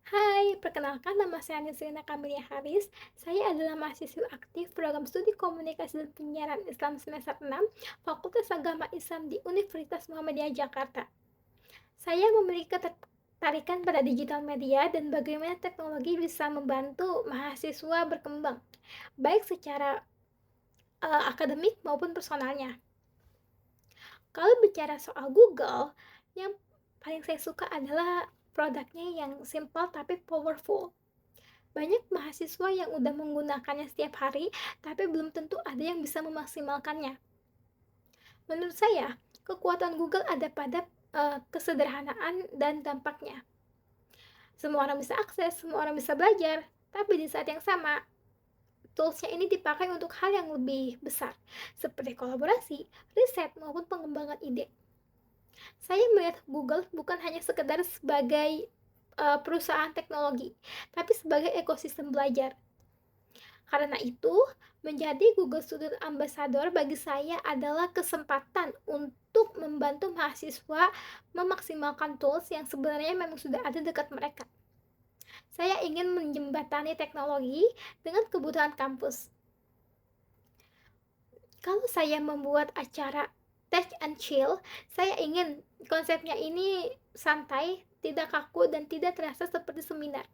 Hai, perkenalkan nama saya Nisrina Kamilia Haris. Saya adalah mahasiswa aktif program studi komunikasi dan penyiaran Islam semester 6, Fakultas Agama Islam di Universitas Muhammadiyah Jakarta. Saya memiliki ketertarikan pada digital media dan bagaimana teknologi bisa membantu mahasiswa berkembang, baik secara akademik maupun personalnya. Kalau bicara soal Google, yang paling saya suka adalah produknya yang simple tapi powerful. Banyak mahasiswa yang udah menggunakannya setiap hari, tapi belum tentu ada yang bisa memaksimalkannya. Menurut saya, kekuatan Google ada pada kesederhanaan dan dampaknya. Semua orang bisa akses, semua orang bisa belajar, tapi di saat yang sama, toolsnya ini dipakai untuk hal yang lebih besar, seperti kolaborasi, riset, maupun pengembangan ide. Saya melihat Google bukan hanya sekedar sebagai perusahaan teknologi, tapi sebagai ekosistem belajar. Karena itu, menjadi Google Student Ambassador bagi saya adalah kesempatan untuk membantu mahasiswa memaksimalkan tools yang sebenarnya memang sudah ada dekat mereka. Saya ingin menjembatani teknologi dengan kebutuhan kampus. Kalau saya membuat acara Tech and Chill, saya ingin konsepnya ini santai, tidak kaku, dan tidak terasa seperti seminar.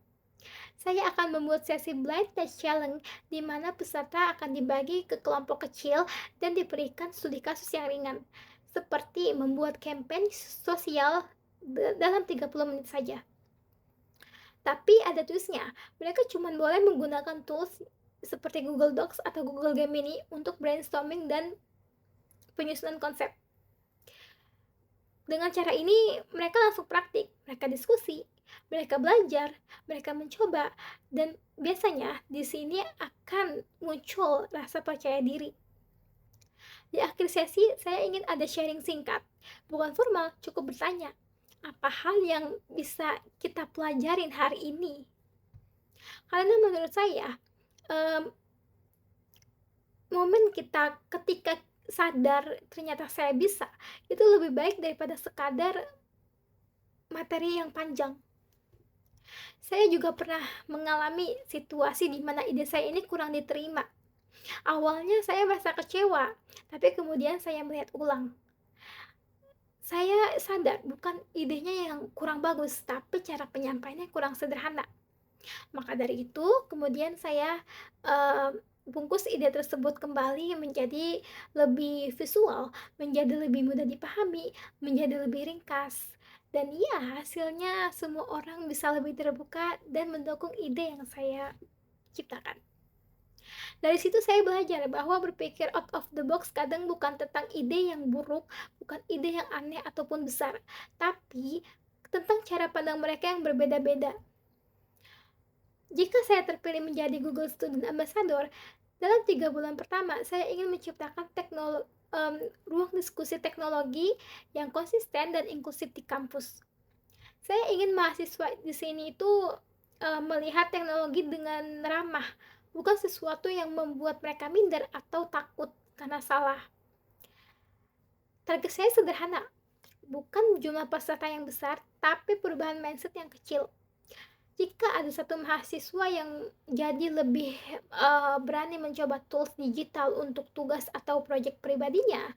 Saya akan membuat sesi blind test challenge di mana peserta akan dibagi ke kelompok kecil dan diberikan studi kasus yang ringan, seperti membuat campaign sosial dalam 30 menit saja. Tapi ada twistnya, mereka cuma boleh menggunakan tools seperti Google Docs atau Google Gemini untuk brainstorming dan penyusunan konsep. Dengan cara ini, mereka langsung praktik, mereka diskusi, mereka belajar, mereka mencoba, dan biasanya di sini akan muncul rasa percaya diri. Di akhir sesi, saya ingin ada sharing singkat, bukan formal, cukup bertanya, apa hal yang bisa kita pelajarin hari ini? Karena menurut saya, um, momen kita ketika sadar ternyata saya bisa, itu lebih baik daripada sekadar materi yang panjang. Saya juga pernah mengalami situasi di mana ide saya ini kurang diterima. Awalnya saya merasa kecewa, tapi kemudian saya melihat ulang. Saya sadar bukan idenya yang kurang bagus, tapi cara penyampaiannya kurang sederhana. Maka dari itu, kemudian saya bungkus ide tersebut kembali menjadi lebih visual, menjadi lebih mudah dipahami, menjadi lebih ringkas. Dan ya, hasilnya semua orang bisa lebih terbuka dan mendukung ide yang saya ciptakan. Dari situ saya belajar bahwa berpikir out of the box kadang bukan tentang ide yang buruk, bukan ide yang aneh ataupun besar, tapi tentang cara pandang mereka yang berbeda-beda. Jika saya terpilih menjadi Google Student Ambassador, dalam 3 bulan pertama saya ingin menciptakan ruang diskusi teknologi yang konsisten dan inklusif di kampus. Saya ingin mahasiswa di sini itu melihat teknologi dengan ramah, bukan sesuatu yang membuat mereka minder atau takut karena salah. Target saya sederhana, bukan jumlah peserta yang besar, tapi perubahan mindset yang kecil. Jika ada satu mahasiswa yang jadi lebih berani mencoba tools digital untuk tugas atau proyek pribadinya,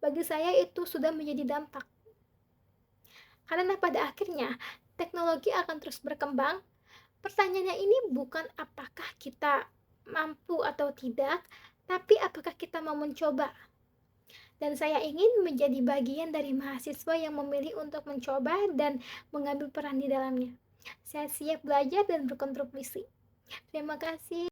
bagi saya itu sudah menjadi dampak. Karena pada akhirnya teknologi akan terus berkembang. Pertanyaannya ini bukan apakah kita mampu atau tidak, tapi apakah kita mau mencoba. Dan saya ingin menjadi bagian dari mahasiswa yang memilih untuk mencoba dan mengambil peran di dalamnya. Saya siap belajar dan berkontribusi. Terima kasih.